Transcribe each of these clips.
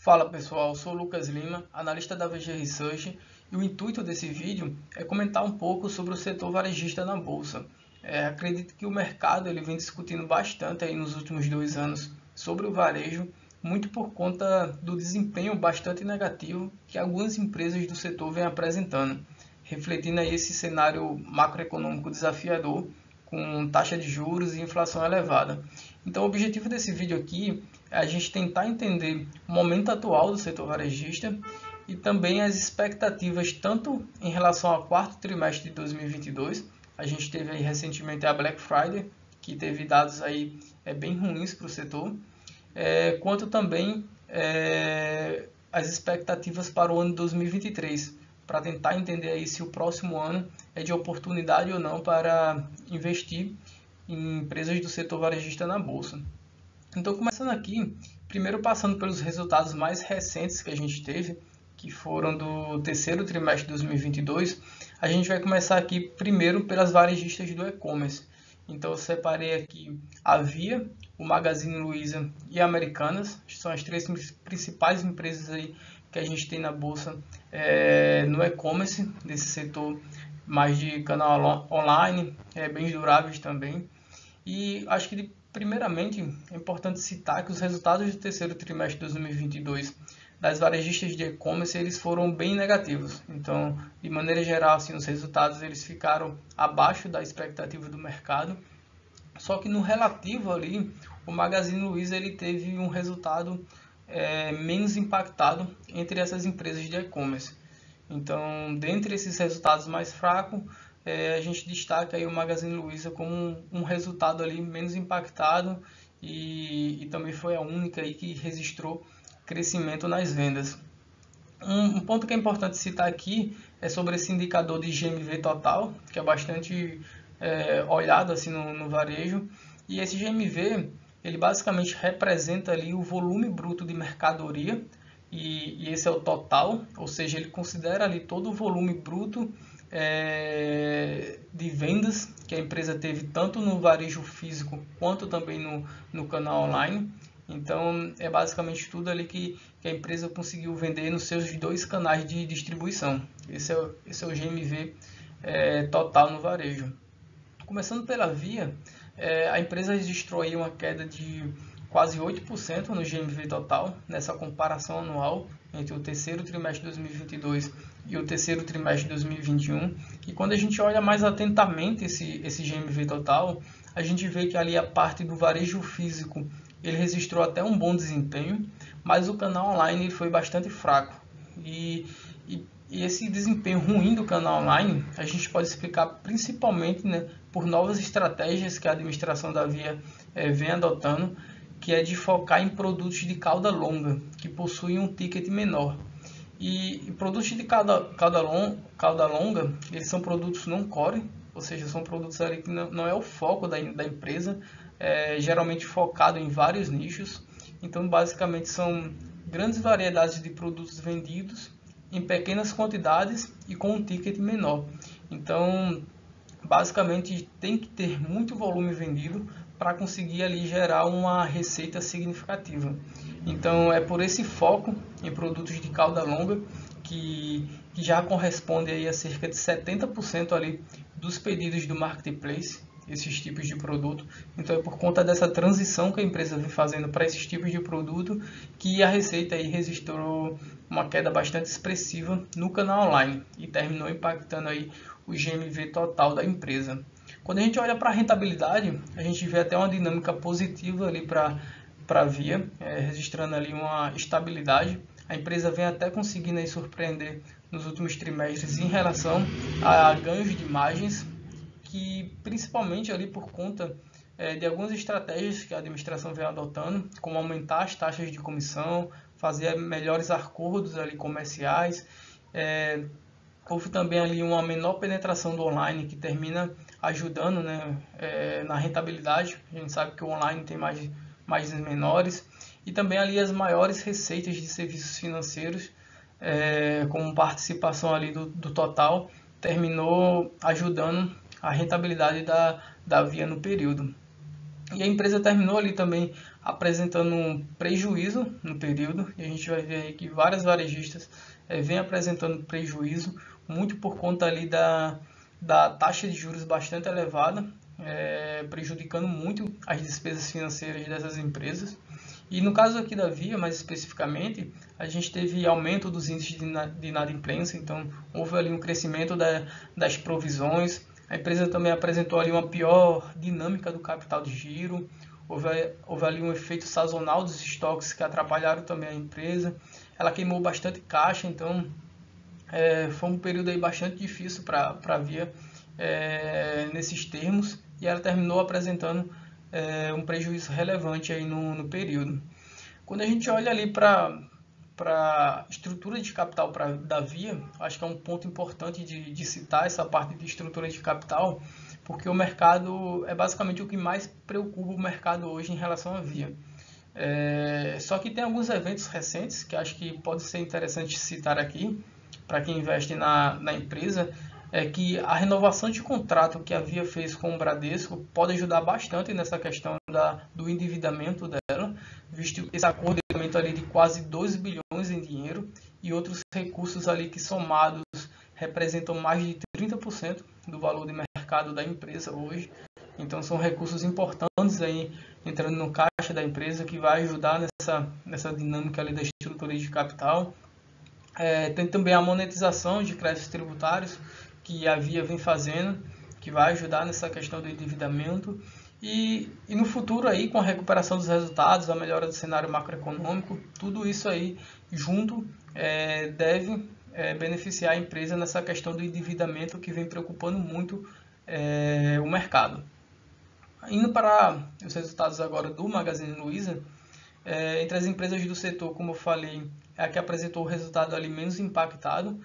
Fala pessoal, sou o Lucas Lima, analista da VG Research, e o intuito desse vídeo é comentar um pouco sobre o setor varejista na Bolsa. Acredito que o mercado ele vem discutindo bastante aí nos últimos 2 anos sobre o varejo, muito por conta do desempenho bastante negativo que algumas empresas do setor vêm apresentando, refletindo aí esse cenário macroeconômico desafiador, com taxa de juros e inflação elevada. Então, o objetivo desse vídeo aqui é a gente tentar entender o momento atual do setor varejista e também as expectativas tanto em relação ao quarto trimestre de 2022. A gente teve aí recentemente a Black Friday, que teve dados aí bem ruins para o setor, quanto também as expectativas para o ano de 2023, para tentar entender aí se o próximo ano é de oportunidade ou não para investir em empresas do setor varejista na Bolsa. Então, começando aqui, primeiro passando pelos resultados mais recentes que a gente teve, que foram do terceiro trimestre de 2022, a gente vai começar aqui primeiro pelas varejistas do e-commerce. Então, eu separei aqui a Via, o Magazine Luiza e a Americanas, que são as três principais empresas aí que a gente tem na Bolsa no e-commerce, nesse setor mais de canal online, bens duráveis também. E acho que, primeiramente, é importante citar que os resultados do terceiro trimestre de 2022 das varejistas de e-commerce eles foram bem negativos. Então, de maneira geral, assim, os resultados eles ficaram abaixo da expectativa do mercado. Só que no relativo ali, o Magazine Luiza ele teve um resultado menos impactado entre essas empresas de e-commerce. Então, dentre esses resultados mais fracos, a gente destaca aí o Magazine Luiza como um resultado ali menos impactado e também foi a única aí que registrou crescimento nas vendas. Um ponto que é importante citar aqui é sobre esse indicador de GMV total, que é bastante olhado assim no varejo, e esse GMV ele basicamente representa ali o volume bruto de mercadoria e esse é o total, ou seja, ele considera ali todo o volume bruto de vendas que a empresa teve tanto no varejo físico quanto também no canal online. Então é basicamente tudo ali que a empresa conseguiu vender nos seus 2 canais de distribuição. Esse é o GMV total no varejo. Começando pela Via, a empresa registrou aí uma queda de quase 8% no GMV total, nessa comparação anual entre o terceiro trimestre de 2022 e o terceiro trimestre de 2021. E quando a gente olha mais atentamente esse GMV total, a gente vê que ali a parte do varejo físico ele registrou até um bom desempenho, mas o canal online foi bastante fraco. E esse desempenho ruim do canal online a gente pode explicar principalmente, né, por novas estratégias que a administração da Via vem adotando, que é de focar em produtos de cauda longa, que possuem um ticket menor. E produtos de cauda longa, eles são produtos não core, ou seja, são produtos ali que não é o foco da empresa, geralmente focado em vários nichos. Então, basicamente, são grandes variedades de produtos vendidos em pequenas quantidades e com um ticket menor. Então, basicamente, tem que ter muito volume vendido para conseguir ali gerar uma receita significativa. Então, é por esse foco em produtos de cauda longa que já corresponde aí a cerca de 70% ali dos pedidos do marketplace, esses tipos de produto. Então é por conta dessa transição que a empresa vem fazendo para esses tipos de produto que a receita aí registrou uma queda bastante expressiva no canal online e terminou impactando aí o GMV total da empresa. Quando a gente olha para a rentabilidade, a gente vê até uma dinâmica positiva ali para a Via, registrando ali uma estabilidade. A empresa vem até conseguindo aí surpreender nos últimos trimestres em relação a ganhos de margens, que principalmente ali por conta de algumas estratégias que a administração vem adotando, como aumentar as taxas de comissão, fazer melhores acordos ali comerciais. Houve também ali uma menor penetração do online que termina ajudando, né, na rentabilidade. A gente sabe que o online tem margens menores e também ali as maiores receitas de serviços financeiros, com participação ali do total, terminou ajudando a rentabilidade da Via no período. E a empresa terminou ali também apresentando um prejuízo no período, e a gente vai ver aí que várias varejistas vêm apresentando prejuízo, muito por conta ali da taxa de juros bastante elevada, prejudicando muito as despesas financeiras dessas empresas. E no caso aqui da Via, mais especificamente, a gente teve aumento dos índices de inadimplência, então houve ali um crescimento das provisões. A empresa também apresentou ali uma pior dinâmica do capital de giro, houve ali um efeito sazonal dos estoques que atrapalharam também a empresa. Ela queimou bastante caixa, então foi um período aí bastante difícil para a Via nesses termos, e ela terminou apresentando um prejuízo relevante aí no período. Quando a gente olha ali para a estrutura de capital da Via, acho que é um ponto importante de citar essa parte de estrutura de capital, porque o mercado é basicamente o que mais preocupa o mercado hoje em relação à Via. Só que tem alguns eventos recentes que acho que pode ser interessante citar aqui, para quem investe na empresa, que a renovação de contrato que a Via fez com o Bradesco pode ajudar bastante nessa questão do endividamento dela, visto esse acordo ali de quase 2 bilhões em dinheiro e outros recursos ali que somados representam mais de 30% do valor de mercado da empresa hoje. Então são recursos importantes aí entrando no caixa da empresa, que vai ajudar nessa dinâmica ali da estrutura de capital. Tem também a monetização de créditos tributários que a Via vem fazendo, que vai ajudar nessa questão do endividamento. E no futuro aí, com a recuperação dos resultados, a melhora do cenário macroeconômico, tudo isso aí junto deve beneficiar a empresa nessa questão do endividamento que vem preocupando muito o mercado. Indo para os resultados agora do Magazine Luiza, entre as empresas do setor, como eu falei, é a que apresentou o resultado ali menos impactado,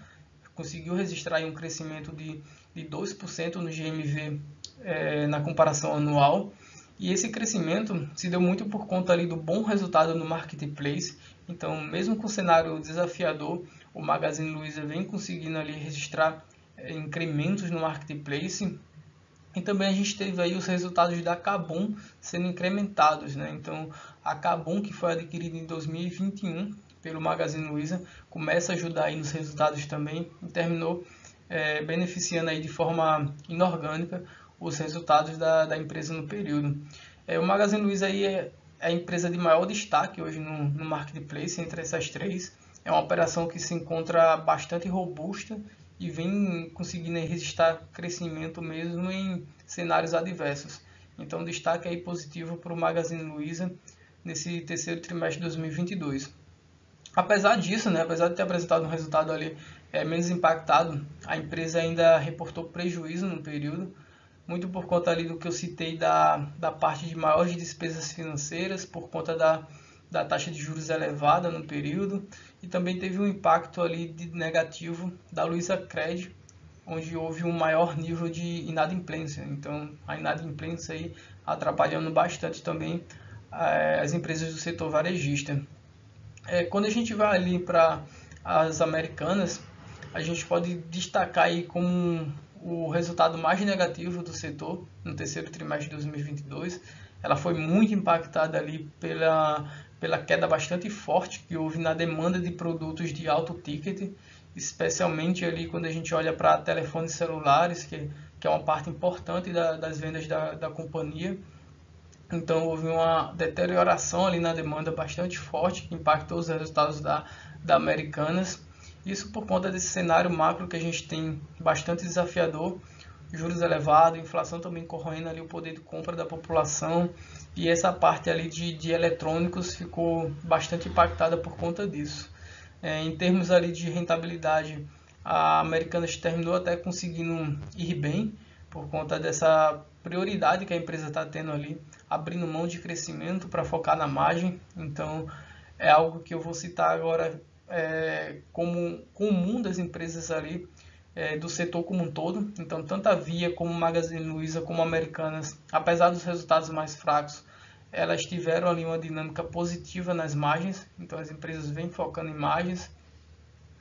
conseguiu registrar aí um crescimento de 2% no GMV na comparação anual, e esse crescimento se deu muito por conta ali do bom resultado no Marketplace. Então, mesmo com o cenário desafiador, o Magazine Luiza vem conseguindo ali registrar incrementos no Marketplace. E também a gente teve aí os resultados da KaBuM sendo incrementados, né? Então, a KaBuM, que foi adquirida em 2021 pelo Magazine Luiza, começa a ajudar aí nos resultados também e terminou beneficiando aí de forma inorgânica os resultados da empresa no período. O Magazine Luiza aí é a empresa de maior destaque hoje no Marketplace entre essas três. É uma operação que se encontra bastante robusta e vem conseguindo registrar crescimento mesmo em cenários adversos. Então, destaque aí positivo para o Magazine Luiza nesse terceiro trimestre de 2022. Apesar disso, né, apesar de ter apresentado um resultado ali menos impactado, a empresa ainda reportou prejuízo no período, muito por conta ali do que eu citei da parte de maiores despesas financeiras, por conta da taxa de juros elevada no período, e também teve um impacto ali negativo da Luizacred, onde houve um maior nível de inadimplência. Então, a inadimplência aí atrapalhando bastante também as empresas do setor varejista. Quando a gente vai ali para as Americanas, a gente pode destacar aí como o resultado mais negativo do setor no terceiro trimestre de 2022. Ela foi muito impactada ali pela queda bastante forte que houve na demanda de produtos de alto ticket, especialmente ali quando a gente olha para telefones celulares, que é uma parte importante das vendas da companhia. Então houve uma deterioração ali na demanda bastante forte, que impactou os resultados da Americanas. Isso por conta desse cenário macro que a gente tem bastante desafiador, juros elevados, inflação também corroendo ali o poder de compra da população, e essa parte ali de eletrônicos ficou bastante impactada por conta disso. Em termos ali de rentabilidade, a Americanas terminou até conseguindo ir bem, por conta dessa prioridade que a empresa está tendo ali, abrindo mão de crescimento para focar na margem. Então, é algo que eu vou citar agora como comum das empresas ali, do setor como um todo. Então, tanto a Via como o Magazine Luiza como a Americanas, apesar dos resultados mais fracos, elas tiveram ali uma dinâmica positiva nas margens. Então, as empresas vêm focando em margens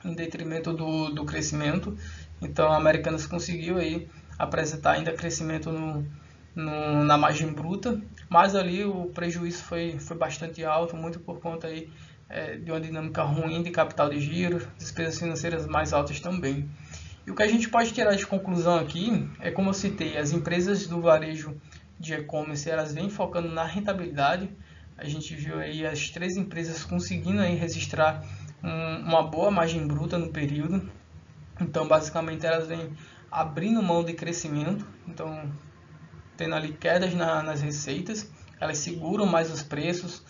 em detrimento do crescimento. Então, a Americanas conseguiu aí apresentar ainda crescimento na margem bruta, mas ali o prejuízo foi bastante alto, muito por conta aí de uma dinâmica ruim de capital de giro, despesas financeiras mais altas também. E o que a gente pode tirar de conclusão aqui é, como eu citei, as empresas do varejo de e-commerce, elas vêm focando na rentabilidade. A gente viu aí as 3 empresas conseguindo aí registrar uma boa margem bruta no período. Então, basicamente, elas vêm abrindo mão de crescimento, então tendo ali quedas nas receitas, elas seguram mais os preços,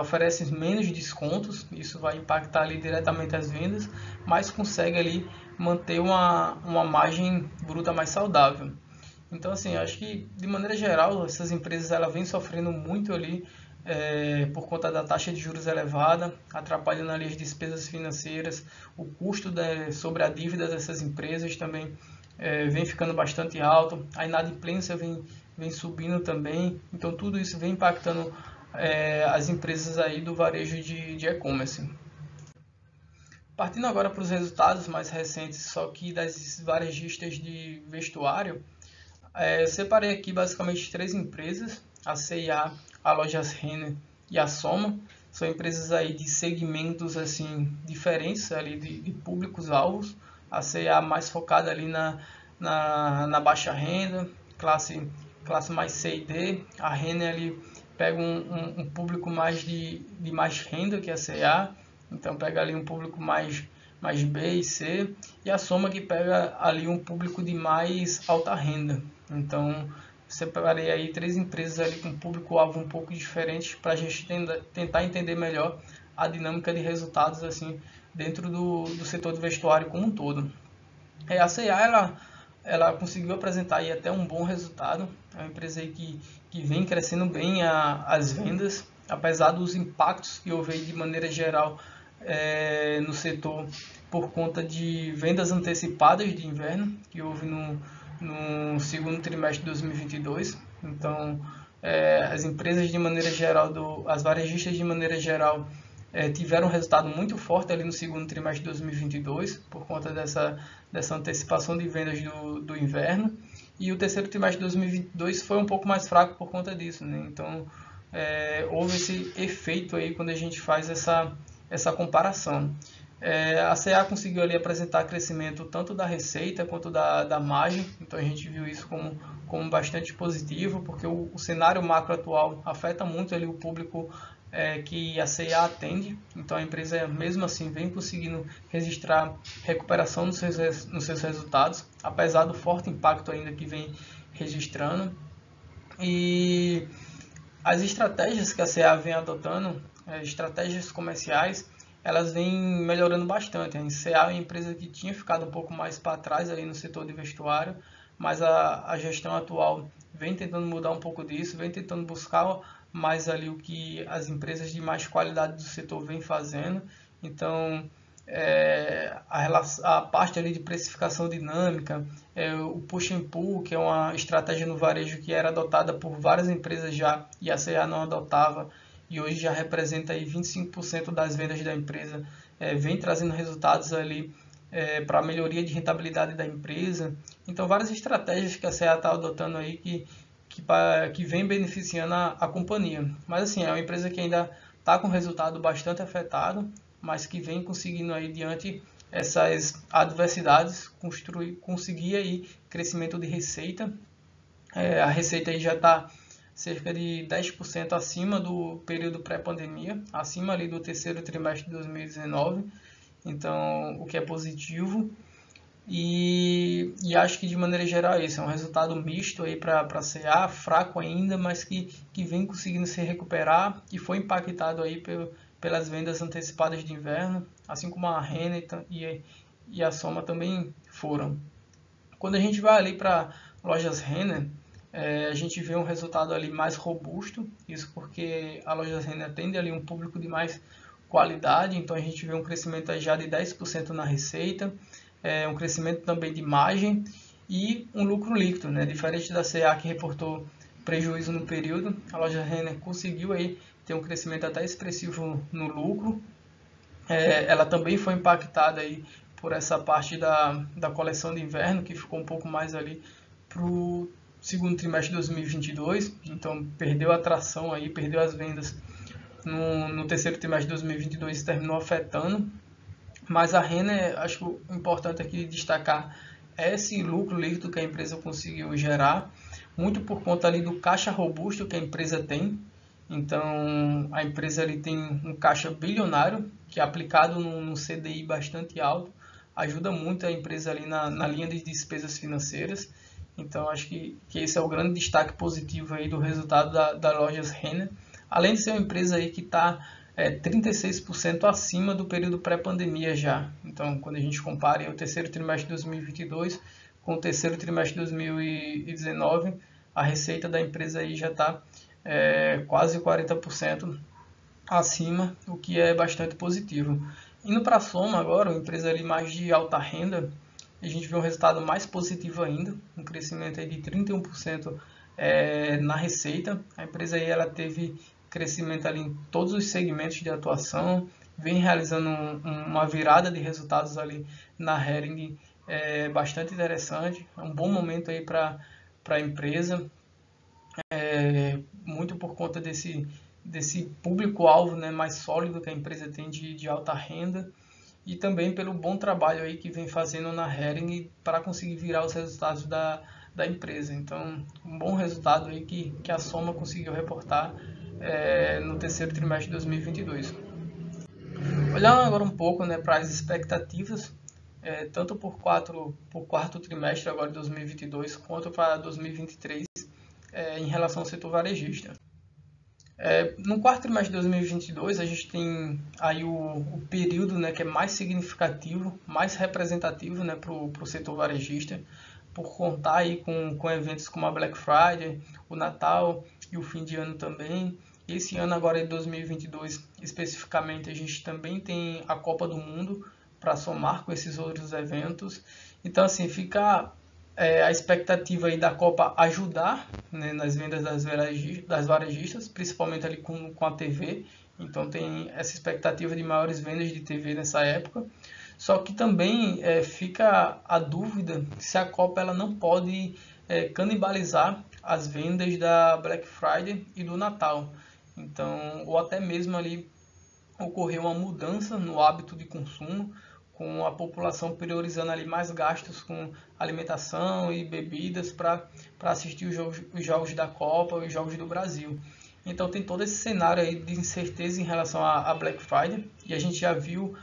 oferecem menos descontos, isso vai impactar ali diretamente as vendas, mas consegue ali manter uma margem bruta mais saudável. Então, assim, eu acho que de maneira geral essas empresas elas vêm sofrendo muito ali por conta da taxa de juros elevada, atrapalhando ali as despesas financeiras, o custo sobre a dívida dessas empresas também vem ficando bastante alto, a inadimplência vem subindo também, então tudo isso vem impactando as empresas aí do varejo de e-commerce. Partindo agora para os resultados mais recentes, só que das varejistas de vestuário, eu separei aqui basicamente 3 empresas, a C&A, a Lojas Renner e a Soma. São empresas aí de segmentos assim diferentes ali de públicos-alvos. A C&A mais focada ali na baixa renda, classe mais C e D. A Renner ali pega um público mais de mais renda que a C&A, então pega ali um público mais B e C, e a Soma que pega ali um público de mais alta renda. Então, separei aí 3 empresas ali com público-alvo um pouco diferentes para a gente tentar entender melhor a dinâmica de resultados assim dentro do setor de vestuário como um todo. A C&A ela conseguiu apresentar aí até um bom resultado, é uma empresa aí que vem crescendo bem as vendas, apesar dos impactos que houve aí de maneira geral no setor por conta de vendas antecipadas de inverno que houve no segundo trimestre de 2022. Então, as empresas de maneira geral, as varejistas de maneira geral, tiveram um resultado muito forte ali no segundo trimestre de 2022 por conta dessa antecipação de vendas do inverno, e o terceiro trimestre de 2022 foi um pouco mais fraco por conta disso, né? Então houve esse efeito aí quando a gente faz essa comparação. A C&A conseguiu ali apresentar crescimento tanto da receita quanto da margem, então a gente viu isso como bastante positivo, porque o cenário macro atual afeta muito ali o público que a C&A atende, então a empresa mesmo assim vem conseguindo registrar recuperação nos seus resultados, apesar do forte impacto ainda que vem registrando. E as estratégias que a C&A vem adotando, estratégias comerciais, elas vêm melhorando bastante. A C&A é uma empresa que tinha ficado um pouco mais para trás ali no setor de vestuário, mas a gestão atual vem tentando mudar um pouco disso, vem tentando buscar mais ali o que as empresas de mais qualidade do setor vêm fazendo. Então, a parte ali de precificação dinâmica, o push and pull, que é uma estratégia no varejo que era adotada por várias empresas já e a C&A não adotava, e hoje já representa aí 25% das vendas da empresa, vem trazendo resultados ali para a melhoria de rentabilidade da empresa. Então, várias estratégias que a C&A está adotando aí que vem beneficiando a companhia. Mas assim, é uma empresa que ainda está com resultado bastante afetado, mas que vem conseguindo aí diante essas adversidades conseguir aí crescimento de receita. A receita aí já está cerca de 10% acima do período pré-pandemia, acima ali do terceiro trimestre de 2019, então o que é positivo. E acho que de maneira geral é isso, é um resultado misto aí para a C&A, fraco ainda, mas que vem conseguindo se recuperar e foi impactado aí pelas vendas antecipadas de inverno, assim como a Renner e a Soma também foram. Quando a gente vai ali para Lojas Renner, a gente vê um resultado ali mais robusto, isso porque a Lojas Renner atende ali um público de mais qualidade, então a gente vê um crescimento aí já de 10% na receita, um crescimento também de margem e um lucro líquido, né? Diferente da C&A que reportou prejuízo no período, a Lojas Renner conseguiu aí ter um crescimento até expressivo no lucro. Ela também foi impactada aí por essa parte da coleção de inverno, que ficou um pouco mais ali segundo trimestre de 2022, então perdeu a tração aí, perdeu as vendas no terceiro trimestre de 2022 e terminou afetando. Mas a Renner, acho que o importante aqui destacar é esse lucro líquido que a empresa conseguiu gerar, muito por conta ali do caixa robusto que a empresa tem. Então, a empresa ali tem um caixa bilionário, que é aplicado num CDI bastante alto, ajuda muito a empresa ali na linha de despesas financeiras. Então, acho que esse é o grande destaque positivo aí do resultado da Lojas Renner. Além de ser uma empresa aí que está 36% acima do período pré-pandemia já. Então, quando a gente compara o terceiro trimestre de 2022 com o terceiro trimestre de 2019, a receita da empresa aí já está quase 40% acima, o que é bastante positivo. Indo para a Soma agora, uma empresa ali mais de alta renda, a gente vê um resultado mais positivo ainda, um crescimento aí de 31% na receita. A empresa aí ela teve crescimento ali em todos os segmentos de atuação, vem realizando uma virada de resultados ali na Hering, bastante interessante, é um bom momento aí para a empresa, muito por conta desse público-alvo, né, mais sólido que a empresa tem de alta renda, e também pelo bom trabalho aí que vem fazendo na Hering para conseguir virar os resultados da empresa. Então, um bom resultado aí que a Soma conseguiu reportar no terceiro trimestre de 2022. Olhando agora um pouco, né, para as expectativas, tanto por quarto trimestre agora de 2022, quanto para 2023, em relação ao setor varejista. No quarto trimestre de 2022, a gente tem aí o período, né, que é mais significativo, mais representativo, né, para o setor varejista, por contar aí com eventos como a Black Friday, o Natal e o fim de ano também. Esse ano agora de 2022, especificamente, a gente também tem a Copa do Mundo para somar com esses outros eventos. Então, assim, fica a expectativa aí da Copa ajudar, né, nas vendas das varejistas, principalmente ali com a TV. Então tem essa expectativa de maiores vendas de TV nessa época. Só que também fica a dúvida se a Copa ela não pode canibalizar as vendas da Black Friday e do Natal. Então, ou até mesmo ali ocorrer uma mudança no hábito de consumo, com a população priorizando ali mais gastos com alimentação e bebidas para assistir os jogos da Copa e os jogos do Brasil. Então tem todo esse cenário aí de incerteza em relação a Black Friday, e a gente já viu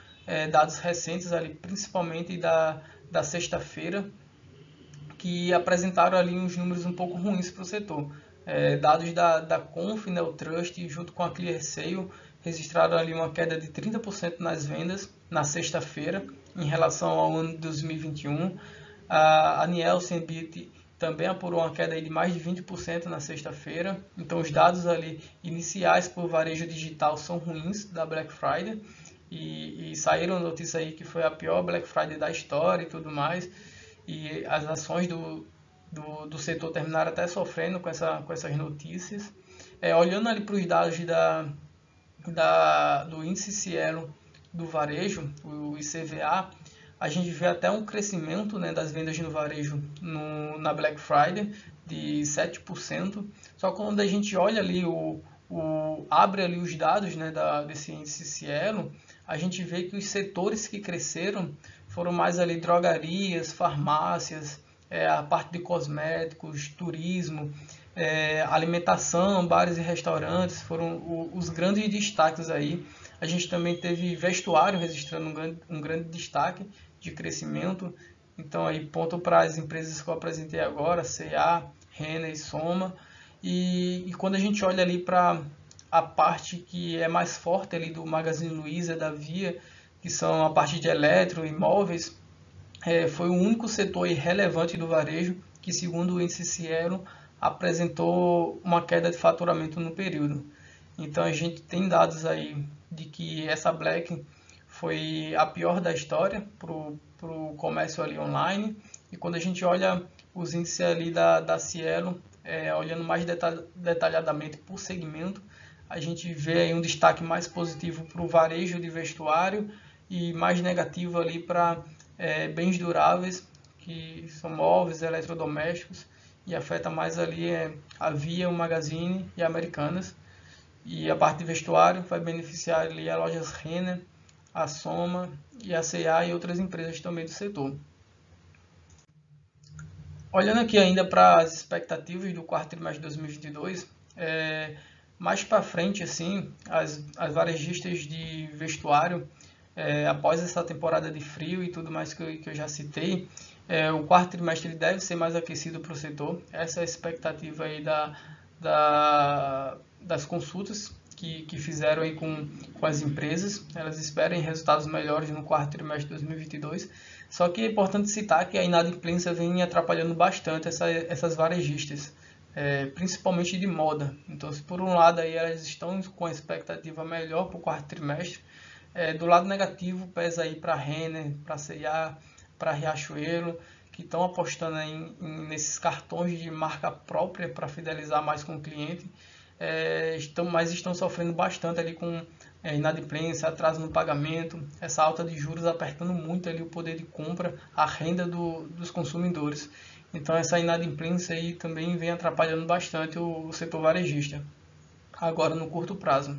dados recentes ali, principalmente da sexta-feira, que apresentaram ali uns números um pouco ruins para o setor. Dados da Conf, né, o Trust, junto com a ClearSale, registraram ali uma queda de 30% nas vendas na sexta-feira em relação ao ano de 2021. A Nielsen Beauty também apurou uma queda de mais de 20% na sexta-feira. Então os dados ali iniciais por varejo digital são ruins da Black Friday, e saíram notícias aí que foi a pior Black Friday da história e tudo mais, e as ações do setor terminaram até sofrendo com essas notícias. Olhando ali para os dados do índice Cielo do varejo, o ICVA, a gente vê até um crescimento, né, das vendas no varejo na Black Friday de 7%. Só que quando a gente olha ali, abre ali os dados, né, desse índice Cielo, a gente vê que os setores que cresceram foram mais ali drogarias, farmácias, a parte de cosméticos, turismo, alimentação, bares e restaurantes foram os grandes destaques aí. A gente também teve vestuário registrando um grande destaque de crescimento. Então aí ponto para as empresas que eu apresentei agora, C&A, Renner e Soma. E quando a gente olha ali para a parte que é mais forte ali do Magazine Luiza, da Via, que são a parte de eletro, imóveis, foi o único setor relevante do varejo que, segundo o índice Cielo, apresentou uma queda de faturamento no período. Então a gente tem dados aí de que essa Black foi a pior da história para o comércio ali online. E quando a gente olha os índices ali da Cielo, olhando mais detalhadamente por segmento, a gente vê aí um destaque mais positivo para o varejo de vestuário e mais negativo ali para bens duráveis, que são móveis, eletrodomésticos e afeta mais ali a Via, o Magazine e a Americanas. E a parte de vestuário vai beneficiar ali as lojas Renner, a Soma e a C&A e outras empresas também do setor. Olhando aqui ainda para as expectativas do quarto trimestre de 2022, mais para frente, assim, as varejistas de vestuário, após essa temporada de frio e tudo mais que eu já citei, o quarto trimestre ele deve ser mais aquecido para o setor. Essa é a expectativa aí das consultas que fizeram aí com as empresas. Elas esperam resultados melhores no quarto trimestre de 2022. Só que é importante citar que a inadimplência vem atrapalhando bastante essas varejistas, principalmente de moda. Então, se por um lado aí elas estão com a expectativa melhor para o quarto trimestre, do lado negativo pesa aí para a Renner, para a C&A, para a Riachuelo, que estão apostando nesses cartões de marca própria para fidelizar mais com o cliente, mas estão sofrendo bastante ali com inadimplência, atraso no pagamento, essa alta de juros apertando muito ali o poder de compra, a renda dos consumidores. Então essa inadimplência aí também vem atrapalhando bastante o setor varejista, agora no curto prazo.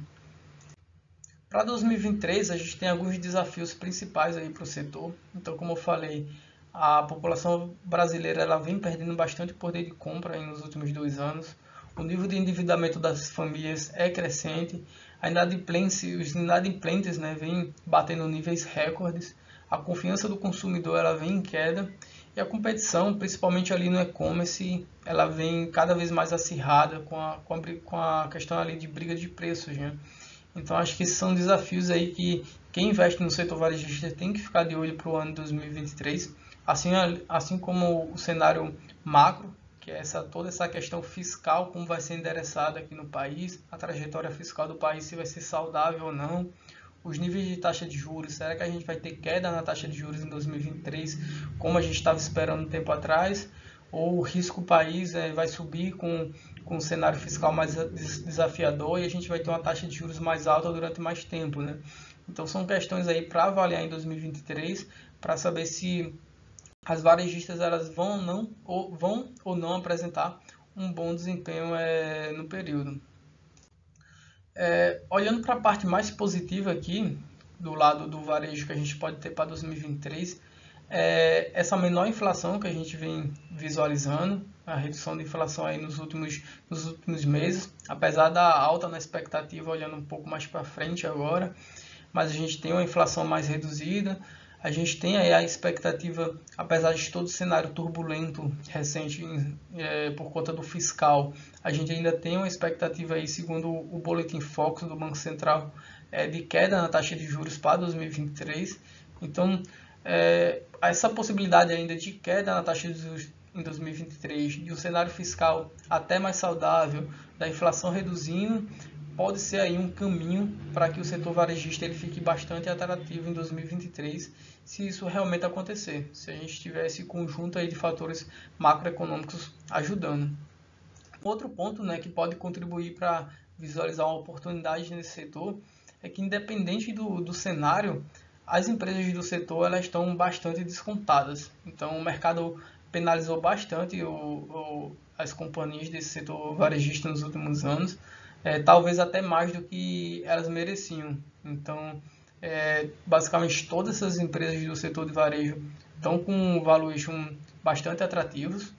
Para 2023 a gente tem alguns desafios principais aí para o setor. Então, como eu falei, a população brasileira ela vem perdendo bastante poder de compra aí nos últimos 2 anos. O nível de endividamento das famílias é crescente. Os inadimplentes, né, vêm batendo níveis recordes. A confiança do consumidor ela vem em queda. E a competição, principalmente ali no e-commerce, ela vem cada vez mais acirrada com a questão ali de briga de preços, né? Então, acho que esses são desafios aí que quem investe no setor varejista tem que ficar de olho para o ano de 2023, assim como o cenário macro, que é toda essa questão fiscal, como vai ser endereçada aqui no país, a trajetória fiscal do país, se vai ser saudável ou não, os níveis de taxa de juros, será que a gente vai ter queda na taxa de juros em 2023, como a gente estava esperando um tempo atrás, ou o risco país vai subir com um cenário fiscal mais desafiador e a gente vai ter uma taxa de juros mais alta durante mais tempo, né? Então são questões aí para avaliar em 2023, para saber se as varejistas elas vão ou não apresentar um bom desempenho no período. Olhando para a parte mais positiva aqui, do lado do varejo que a gente pode ter para 2023, essa menor inflação que a gente vem visualizando, a redução de inflação aí nos últimos meses, apesar da alta na expectativa, olhando um pouco mais para frente agora, mas a gente tem uma inflação mais reduzida, a gente tem aí a expectativa, apesar de todo o cenário turbulento recente por conta do fiscal, a gente ainda tem uma expectativa aí, segundo o Boletim Focus do Banco Central, de queda na taxa de juros para 2023. Então, essa possibilidade ainda de queda na taxa de juros em 2023, de um cenário fiscal até mais saudável, da inflação reduzindo, pode ser aí um caminho para que o setor varejista ele fique bastante atrativo em 2023, se isso realmente acontecer, se a gente tiver esse conjunto aí de fatores macroeconômicos ajudando. Outro ponto, né, que pode contribuir para visualizar uma oportunidade nesse setor é que, independente do cenário, as empresas do setor elas estão bastante descontadas. Então, o mercado penalizou bastante as companhias desse setor varejista nos últimos anos, talvez até mais do que elas mereciam. Então, basicamente, todas essas empresas do setor de varejo estão com valuation bastante atrativos.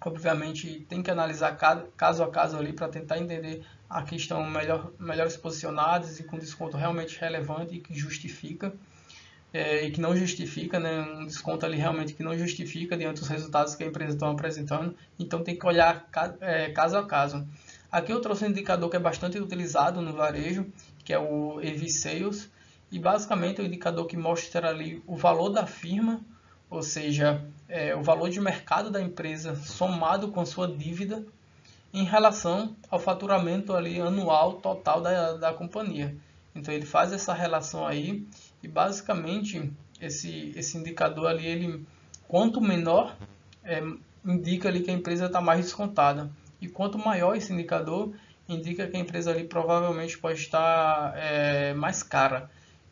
Obviamente, tem que analisar caso a caso ali para tentar entender a que estão melhores posicionadas e com desconto realmente relevante e que justifica. E que não justifica, né, um desconto ali realmente que não justifica diante dos resultados que a empresa está apresentando. Então tem que olhar caso a caso. Aqui eu trouxe um indicador que é bastante utilizado no varejo, que é o EV Sales, e basicamente é um indicador que mostra ali o valor da firma, ou seja, o valor de mercado da empresa somado com a sua dívida em relação ao faturamento ali anual total da companhia. Então ele faz essa relação aí e basicamente esse indicador ali, quanto menor, indica ali que a empresa está mais descontada. E quanto maior esse indicador, indica que a empresa ali provavelmente pode estar mais cara.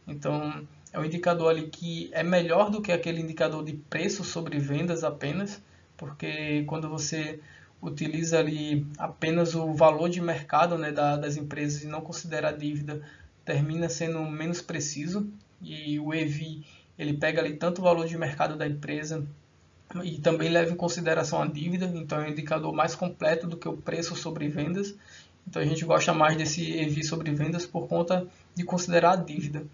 Então é um indicador ali que é melhor do que aquele indicador de preço sobre vendas apenas, porque quando você utiliza ali apenas o valor de mercado, né, das empresas e não considera a dívida, termina sendo menos preciso, e o EV ele pega ali tanto o valor de mercado da empresa e também leva em consideração a dívida, então é um indicador mais completo do que o preço sobre vendas. Então a gente gosta mais desse EV sobre vendas por conta de considerar a dívida.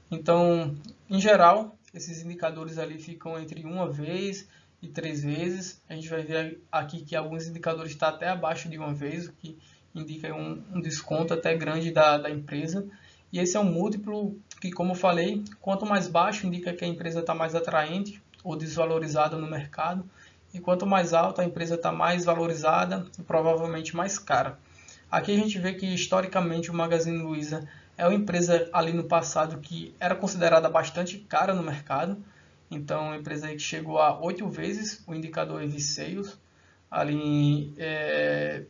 Então, em geral, esses indicadores ali ficam entre uma vez e 3 vezes. A gente vai ver aqui que alguns indicadores estão até abaixo de uma vez, o que indica um desconto até grande da empresa. E esse é um múltiplo que, como eu falei, quanto mais baixo indica que a empresa está mais atraente ou desvalorizada no mercado, e quanto mais alto a empresa está mais valorizada e provavelmente mais cara. Aqui a gente vê que historicamente o Magazine Luiza é uma empresa ali no passado que era considerada bastante cara no mercado, então uma empresa que chegou a 8 vezes o indicador EV Sales, ali em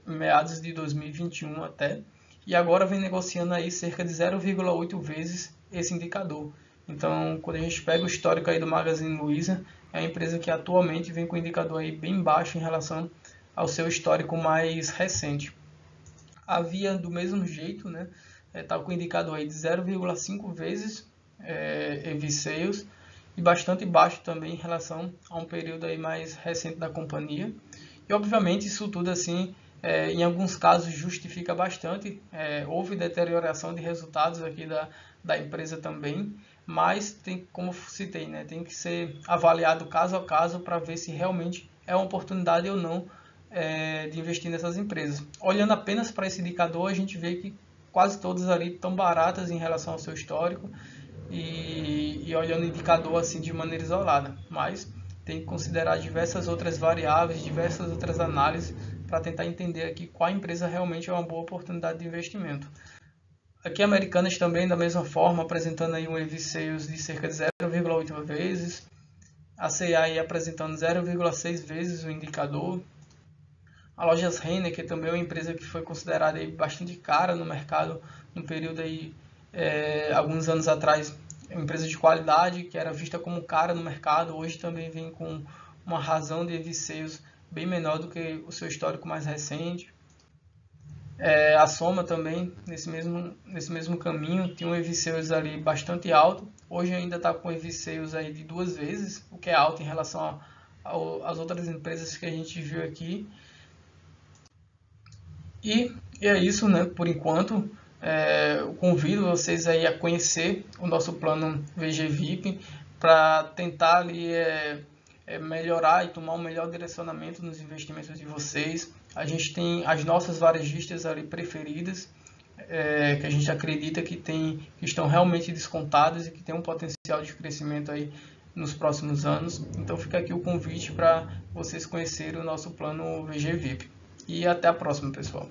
meados de 2021 até, e agora vem negociando aí cerca de 0,8 vezes esse indicador. Então, quando a gente pega o histórico aí do Magazine Luiza, é uma empresa que atualmente vem com o indicador aí bem baixo em relação ao seu histórico mais recente. A Via, do mesmo jeito, né, está com o indicador aí de 0,5 vezes EV Sales, e bastante baixo também em relação a um período aí mais recente da companhia. E obviamente isso tudo assim, em alguns casos justifica bastante, houve deterioração de resultados aqui da empresa também, mas tem, como citei, né, tem que ser avaliado caso a caso para ver se realmente é uma oportunidade ou não de investir nessas empresas. Olhando apenas para esse indicador, a gente vê que quase todas ali estão baratas em relação ao seu histórico, e olhando o indicador assim de maneira isolada, mas tem que considerar diversas outras variáveis, diversas outras análises para tentar entender aqui qual empresa realmente é uma boa oportunidade de investimento. Aqui Americanas também da mesma forma, apresentando aí um EV Sales de cerca de 0,8 vezes, a C&A aí apresentando 0,6 vezes o indicador. A Lojas Renner, que também é uma empresa que foi considerada aí bastante cara no mercado no período aí, alguns anos atrás, uma empresa de qualidade que era vista como cara no mercado, hoje também vem com uma razão de EV Sales bem menor do que o seu histórico mais recente. A Soma também, nesse mesmo caminho, tinha um EV Sales ali bastante alto, hoje ainda está com EV Sales aí de 2 vezes, o que é alto em relação às outras empresas que a gente viu aqui. E é isso, né? Por enquanto, eu convido vocês aí a conhecer o nosso plano VG VIP para tentar ali melhorar e tomar um melhor direcionamento nos investimentos de vocês. A gente tem as nossas varejistas ali preferidas, que a gente acredita que estão realmente descontadas e que tem um potencial de crescimento aí nos próximos anos. Então fica aqui o convite para vocês conhecerem o nosso plano VG VIP. E até a próxima, pessoal.